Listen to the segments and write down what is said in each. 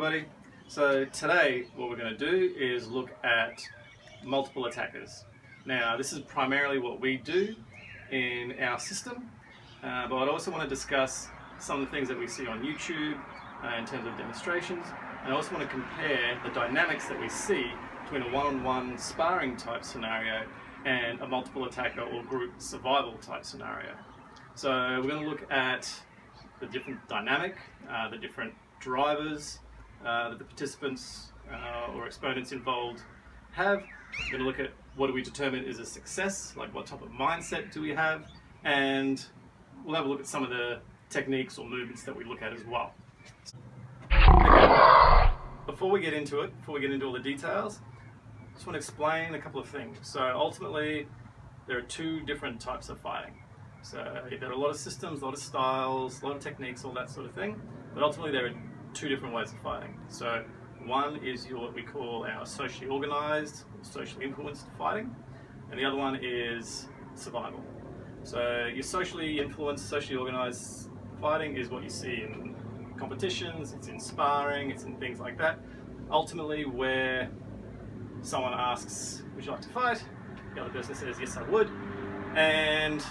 everybody. So today what we're going to do is look at multiple attackers. Now this is primarily what we do in our system, but I also want to discuss some of the things that we see on YouTube in terms of demonstrations, and I also want to compare the dynamics that we see between a one-on-one sparring type scenario and a multiple attacker or group survival type scenario. So we're going to look at the different dynamic, the different drivers that the participants or exponents involved have. We're going to look at what do we determine is a success, like what type of mindset do we have, and we'll have a look at some of the techniques or movements that we look at as well. Okay. Before we get into it, before we get into all the details, I just want to explain a couple of things. So ultimately, there are two different types of fighting. So there are a lot of systems, a lot of styles, a lot of techniques, all that sort of thing, but ultimately there are two different ways of fighting. So one is what we call our socially organized, socially influenced fighting, and the other one is survival. So your socially influenced, socially organized fighting is what you see in competitions, it's in sparring, it's in things like that. Ultimately, where someone asks, would you like to fight? The other person says, yes, I would. And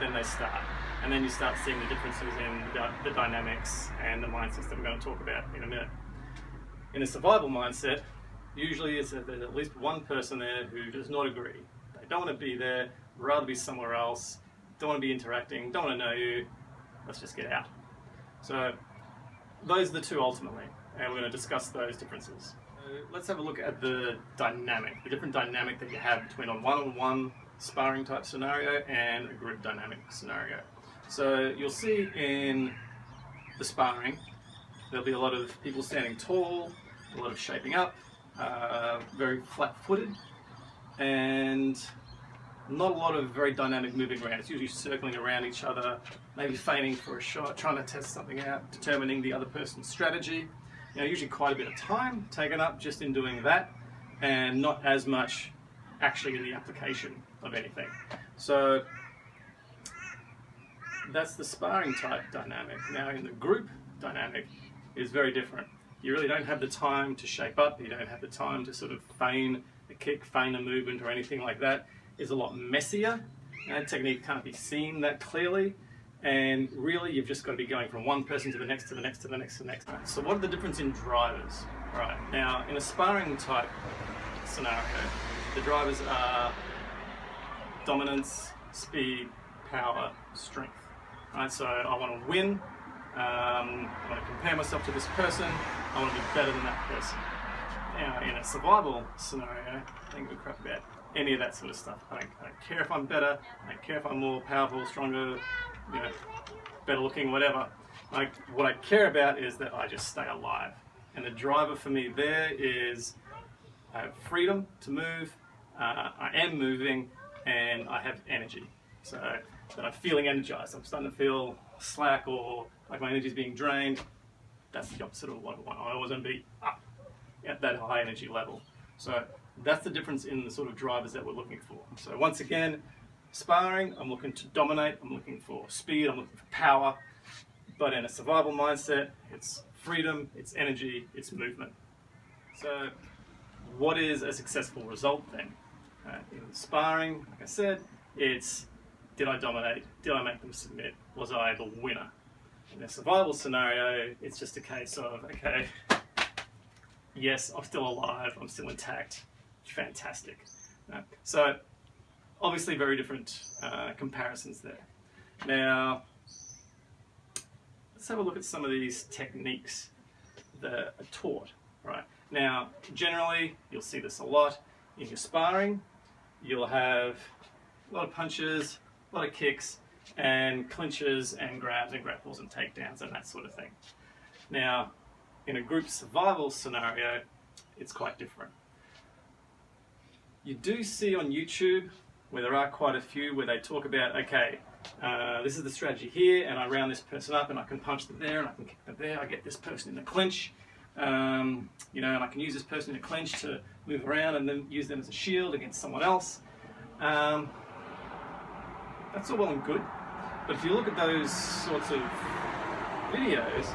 then they start. And then you start seeing the differences in the dynamics and the mindsets that we're going to talk about in a minute. In a survival mindset, usually there's at least one person there who does not agree. They don't want to be there, rather be somewhere else, don't want to be interacting, don't want to know you, let's just get out. So those are the two ultimately, and we're going to discuss those differences. Let's have a look at the dynamic, the different dynamic that you have between a one-on-one sparring type scenario and a group dynamic scenario. So you'll see in the sparring, there'll be a lot of people standing tall, a lot of shaping up, very flat-footed, and not a lot of very dynamic moving around. It's usually circling around each other, maybe feigning for a shot, trying to test something out, determining the other person's strategy. You know, usually quite a bit of time taken up just in doing that, and not as much actually in the application of anything. So that's the sparring type dynamic. Now in the group dynamic is very different. You really don't have the time to shape up, you don't have the time to sort of feign a kick, feign a movement or anything like that. It's a lot messier. That technique can't be seen that clearly, and really you've just got to be going from one person to the next, to the next, to the next, to the next. So what are the difference in drivers? Right, now in a sparring type scenario, the drivers are dominance, speed, power, strength. Right, so I want to win, I want to compare myself to this person, I want to be better than that person. Now in a survival scenario, I don't give a crap about any of that sort of stuff. I don't care if I'm better, I don't care if I'm more powerful, stronger, you know, better looking, whatever. What I care about is that I just stay alive. And the driver for me there is I have freedom to move, I am moving, and I have energy. So that I'm feeling energized. I'm starting to feel slack or like my energy is being drained. That's the opposite of what I want. I always want to be up at that high energy level. So that's the difference in the sort of drivers that we're looking for. So once again, sparring, I'm looking to dominate, I'm looking for speed, I'm looking for power. But in a survival mindset, it's freedom, it's energy, it's movement. So what is a successful result then? In sparring, like I said, it's did I dominate? Did I make them submit? Was I the winner? In a survival scenario, it's just a case of, okay, yes, I'm still alive, I'm still intact, fantastic. So obviously very different comparisons there. Now, let's have a look at some of these techniques that are taught. Right. Now, generally, you'll see this a lot in your sparring. You'll have a lot of punches, a lot of kicks, and clinches and grabs and grapples and takedowns and that sort of thing. Now, in a group survival scenario, it's quite different. You do see on YouTube where there are quite a few where they talk about, okay, this is the strategy here, and I round this person up and I can punch them there and I can kick them there, I get this person in the clinch, you know, and I can use this person in a clinch to move around and then use them as a shield against someone else. That's all well and good, but if you look at those sorts of videos,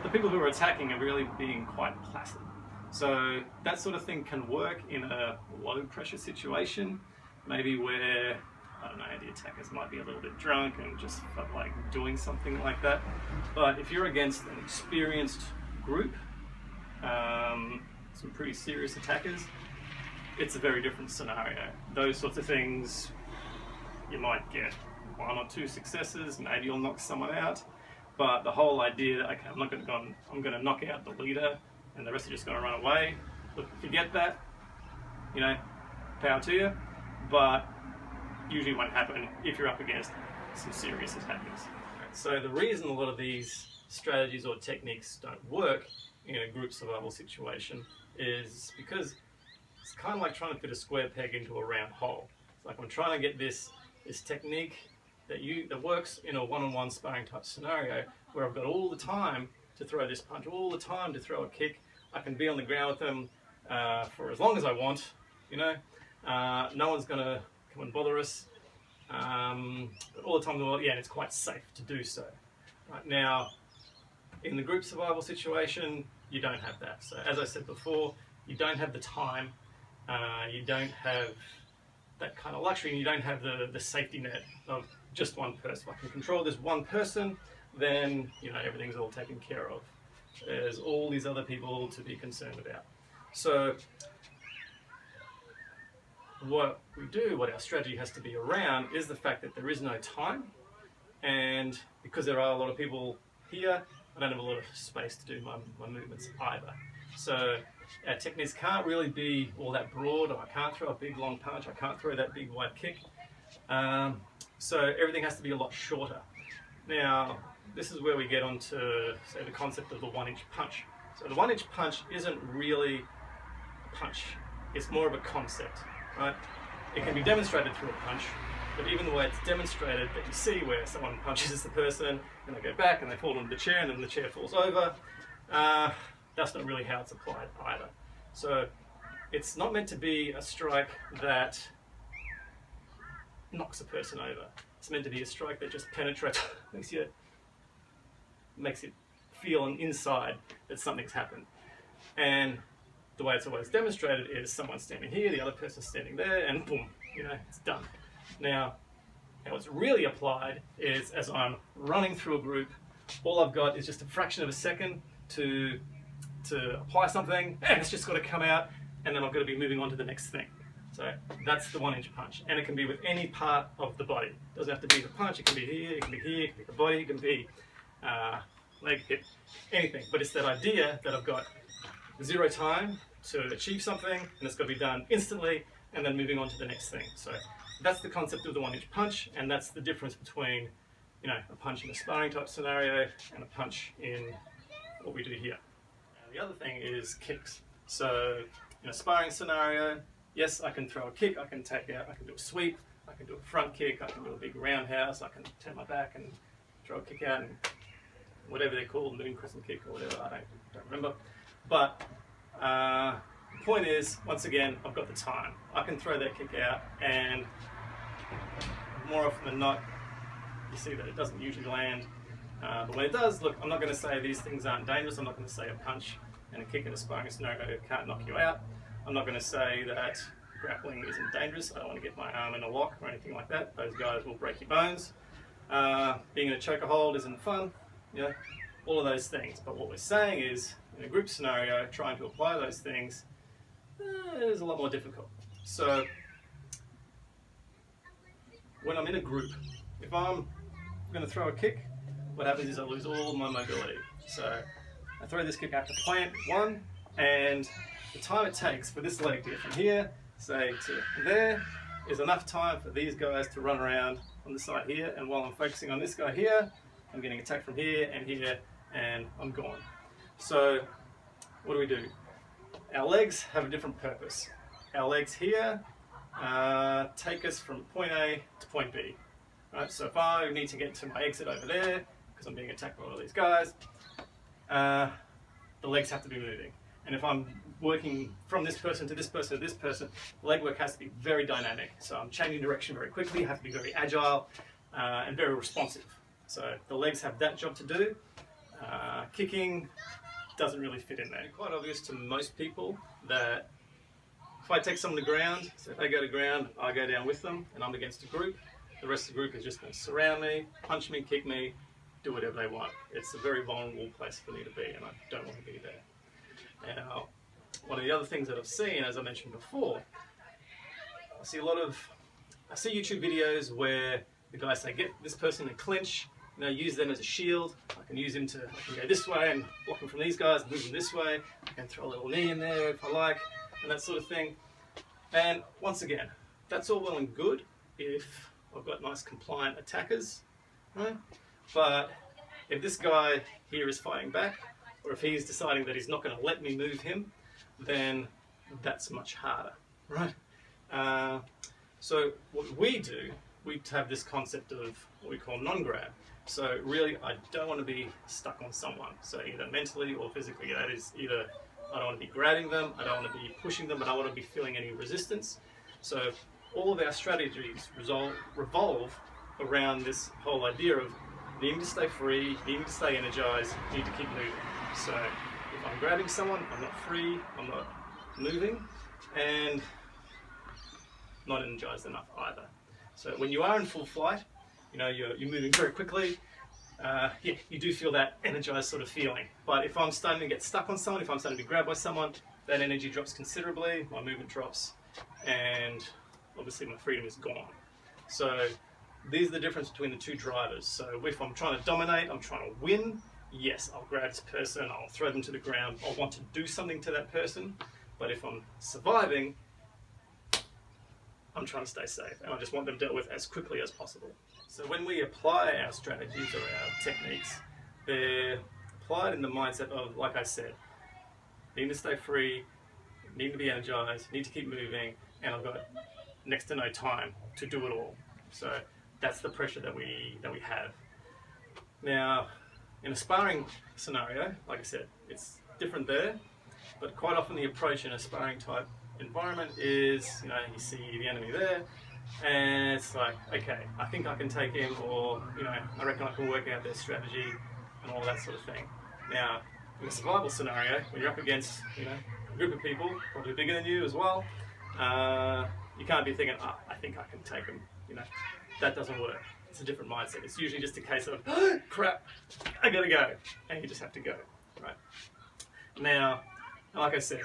the people who are attacking are really being quite placid. So that sort of thing can work in a low pressure situation, maybe where, I don't know, the attackers might be a little bit drunk and just felt like doing something like that. But if you're against an experienced group, some pretty serious attackers, it's a very different scenario. Those sorts of things, you might get 1 or 2 successes, maybe you'll knock someone out, but the whole idea that, okay, I'm going to knock out the leader and the rest are just going to run away, look, if you get that, you know, power to you, but usually won't happen if you're up against some serious attackers. So the reason a lot of these strategies or techniques don't work in a group survival situation is because it's kind of like trying to fit a square peg into a round hole. It's like I'm trying to get this technique that works in a one-on-one sparring type scenario where I've got all the time to throw this punch, all the time to throw a kick. I can be on the ground with them for as long as I want, you know. No one's going to come and bother us all the time in the world, yeah, and it's quite safe to do so. Right now, in the group survival situation, you don't have that. So as I said before, you don't have the time, you don't have that kind of luxury, and you don't have the safety net of just one person. If I can control this one person, then you know everything's all taken care of. There's all these other people to be concerned about. So what we do, what our strategy has to be around, is the fact that there is no time, and because there are a lot of people here, I don't have a lot of space to do my movements either. So our techniques can't really be all that broad. I can't throw a big long punch, I can't throw that big wide kick. So everything has to be a lot shorter. Now, this is where we get onto, say, the concept of the 1-inch punch. So the 1-inch punch isn't really a punch, it's more of a concept, right? It can be demonstrated through a punch, but even the way it's demonstrated, that you see where someone punches the person and they go back and they fall into the chair and then the chair falls over, that's not really how it's applied either. So it's not meant to be a strike that knocks a person over. It's meant to be a strike that just penetrates, makes it feel on inside that something's happened. And the way it's always demonstrated is someone standing here, the other person standing there, and boom, you know, it's done. Now, how it's really applied is as I'm running through a group, all I've got is just a fraction of a second to apply something, and it's just got to come out, and then I've got to be moving on to the next thing. So that's the 1-inch punch, and it can be with any part of the body. It doesn't have to be the punch, it can be here, it can be here, it can be the body, it can be leg, hip, anything. But it's that idea that I've got 0 time to achieve something, and it's got to be done instantly, and then moving on to the next thing. So that's the concept of the 1-inch punch, and that's the difference between, you know, a punch in a sparring type scenario and a punch in what we do here. Now, the other thing is kicks. So in a sparring scenario, yes, I can throw a kick, I can take out, I can do a sweep, I can do a front kick, I can do a big roundhouse, I can turn my back and throw a kick out, and whatever they're called, moon crescent kick or whatever, I don't remember. But the point is, once again, I've got the time. I can throw that kick out, and more often than not, you see that it doesn't usually land. But when it does, look, I'm not going to say these things aren't dangerous. I'm not going to say a punch and a kick in a sparring scenario can't knock you out. I'm not going to say that grappling isn't dangerous. I don't want to get my arm in a lock or anything like that. Those guys will break your bones. Being in a choker hold isn't fun. You know, all of those things. But what we're saying is, in a group scenario, trying to apply those things is a lot more difficult. So when I'm in a group, if I'm going to throw a kick, what happens is I lose all my mobility. So I throw this kick out to plant one, and the time it takes for this leg to get from here, say, to there, is enough time for these guys to run around on the side here, and while I'm focusing on this guy here, I'm getting attacked from here, and I'm gone. So what do? Our legs have a different purpose. Our legs here take us from point A to point B. Right? So if I need to get to my exit over there, because I'm being attacked by all of these guys, the legs have to be moving. And if I'm working from this person to this person to this person, leg work has to be very dynamic. So I'm changing direction very quickly, have to be very agile and very responsive. So the legs have that job to do. Kicking doesn't really fit in there. It's quite obvious to most people that if I take someone to ground, so if they go to ground, I go down with them and I'm against a group, the rest of the group is just going to surround me, punch me, kick me, do whatever they want. It's a very vulnerable place for me to be, and I don't want to be there. Now, one of the other things that I've seen, as I mentioned before, I see YouTube videos where the guys say, get this person in clinch, use them as a shield. I can use him I can go this way and block him from these guys, move him this way. I can throw a little knee in there if I like, and that sort of thing. And once again, that's all well and good if I've got nice compliant attackers, right? But if this guy here is fighting back, or if he's deciding that he's not going to let me move him, then that's much harder, right? So what we do, we have this concept of what we call non-grab. So really, I don't want to be stuck on someone. So either mentally or physically. That is either I don't want to be grabbing them, I don't want to be pushing them, but I don't want to be feeling any resistance. So all of our strategies revolve around this whole idea of needing to stay free, needing to stay energized, need to keep moving. So if I'm grabbing someone, I'm not free, I'm not moving, and not energized enough either. So when you are in full flight, you're moving very quickly, you do feel that energized sort of feeling. But if I'm starting to get stuck on someone, if I'm starting to be grabbed by someone, that energy drops considerably, my movement drops, and obviously my freedom is gone. So these are the difference between the two drivers. So if I'm trying to dominate, I'm trying to win, yes, I'll grab this person, I'll throw them to the ground, I'll want to do something to that person. But if I'm surviving, I'm trying to stay safe, and I just want them dealt with as quickly as possible. So when we apply our strategies or our techniques, they're applied in the mindset of, like I said, need to stay free, need to be energized, need to keep moving, and I've got next to no time to do it all. So that's the pressure that we have. Now, in a sparring scenario, like I said, it's different there, but quite often the approach in a sparring type environment is, you see the enemy there, and it's like, okay, I think I can take him, or, I reckon I can work out their strategy and all that sort of thing. Now, in a survival scenario, when you're up against, a group of people, probably bigger than you as well, you can't be thinking, I think I can take him, that doesn't work. It's a different mindset. It's usually just a case of, oh, crap, I gotta go, and you just have to go, right? Now, like I said,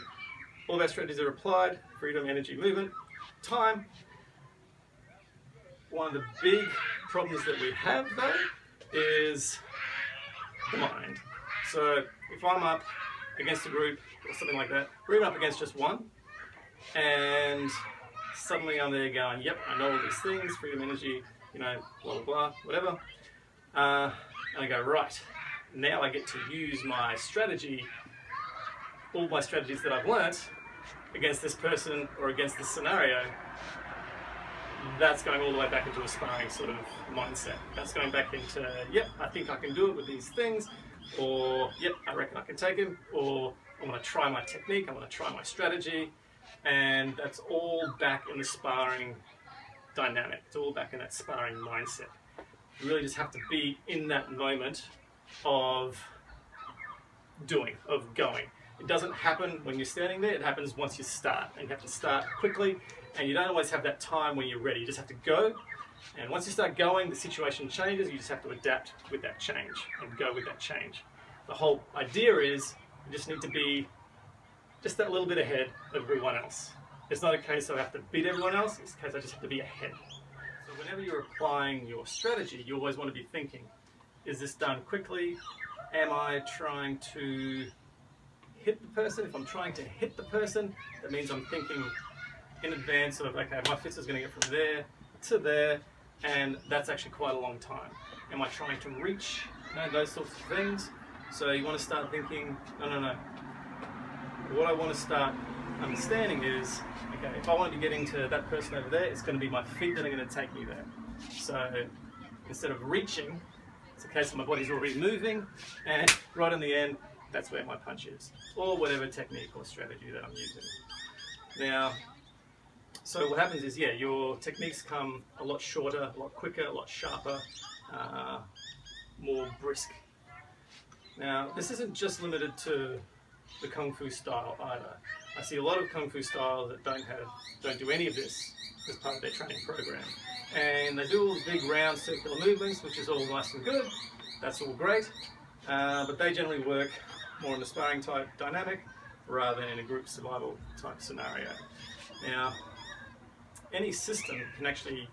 all of our strategies are applied: freedom, energy, movement, time. One of the big problems that we have, though, is the mind. So if I'm up against a group or something like that, or even up against just one, and suddenly I'm there going, yep, I know all these things, freedom, energy, blah, blah, blah, whatever. And I go, right, now I get to use my strategy, all my strategies that I've learnt against this person or against this scenario. That's going all the way back into a sparring sort of mindset. That's going back into, yep, I think I can do it with these things, or yep, I reckon I can take him, or I want to try my technique, I want to try my strategy, and that's all back in the sparring dynamic. It's all back in that sparring mindset. You really just have to be in that moment of doing, of going. It doesn't happen when you're standing there, it happens once you start. And you have to start quickly, and you don't always have that time when you're ready. You just have to go, and once you start going, the situation changes, you just have to adapt with that change and go with that change. The whole idea is you just need to be just that little bit ahead of everyone else. It's not a case of I have to beat everyone else, it's a case I just have to be ahead. So whenever you're applying your strategy, you always want to be thinking, is this done quickly? Am I trying to hit the person? If I'm trying to hit the person, that means I'm thinking in advance of, okay, my fist is going to get from there to there, and that's actually quite a long time. Am I trying to reach? Those sorts of things. So you want to start thinking, no. What I want to start understanding is, okay, if I want to be getting to that person over there, it's going to be my feet that are going to take me there. So instead of reaching, it's a case of my body's already moving, and right in the end, that's where my punch is, or whatever technique or strategy that I'm using. Now, so what happens is, your techniques come a lot shorter, a lot quicker, a lot sharper, more brisk. Now, this isn't just limited to the Kung Fu style either. I see a lot of Kung Fu styles that don't do any of this as part of their training program. And they do all the big round circular movements, which is all nice and good. That's all great. But they generally work more in the sparring type dynamic rather than in a group survival type scenario. Now, any system can actually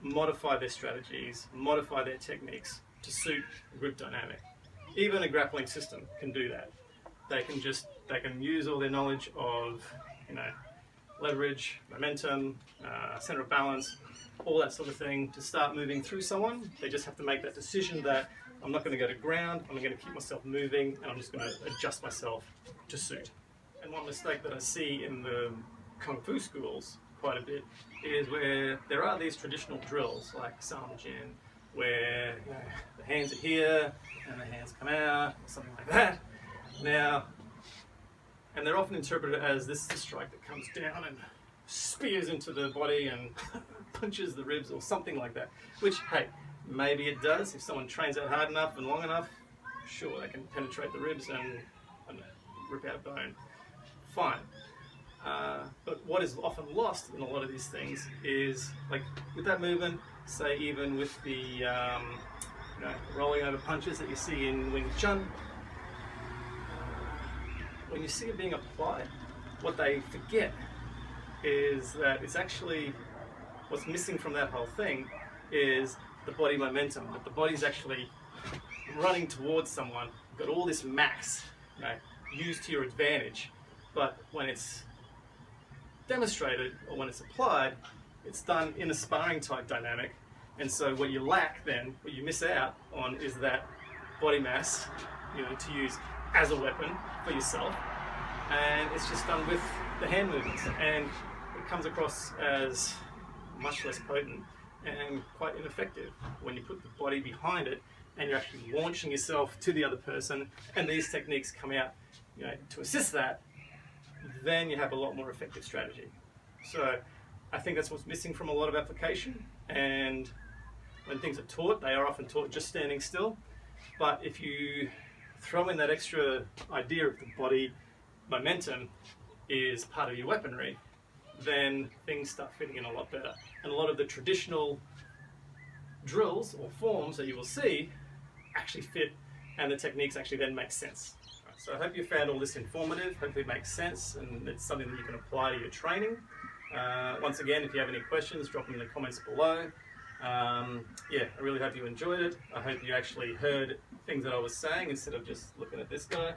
modify their strategies, modify their techniques to suit a group dynamic. Even a grappling system can do that. They can use all their knowledge of, leverage, momentum, center of balance, all that sort of thing to start moving through someone. They just have to make that decision that I'm not going to go to ground, I'm going to keep myself moving, and I'm just going to adjust myself to suit. And one mistake that I see in the Kung Fu schools quite a bit is where there are these traditional drills like Samjin, where the hands are here and the hands come out, or something like that. Now, and they're often interpreted as this is the strike that comes down and spears into the body and punches the ribs or something like that, which, hey, maybe it does. If someone trains out hard enough and long enough, sure, they can penetrate the ribs and rip out a bone. Fine. But what is often lost in a lot of these things is, like with that movement, say even with the rolling over punches that you see in Wing Chun, when you see it being applied, what they forget is that it's actually, what's missing from that whole thing is the body momentum, that the body's actually running towards someone, got all this mass, used to your advantage, but when it's demonstrated or when it's applied, it's done in a sparring type dynamic, and so what you lack then, what you miss out on is that body mass, to use as a weapon for yourself, and it's just done with the hand movements, and it comes across as much less potent and quite ineffective when you put the body behind it and you're actually launching yourself to the other person, and these techniques come out to assist that. Then you have a lot more effective strategy. So I think that's what's missing from a lot of application, and when things are taught, they are often taught just standing still, but if you throw in that extra idea of the body momentum is part of your weaponry, then things start fitting in a lot better. And a lot of the traditional drills or forms that you will see actually fit, and the techniques actually then make sense. So I hope you found all this informative, hopefully it makes sense, and it's something that you can apply to your training. Once again, if you have any questions, drop them in the comments below. I really hope you enjoyed it. I hope you actually heard things that I was saying instead of just looking at this guy.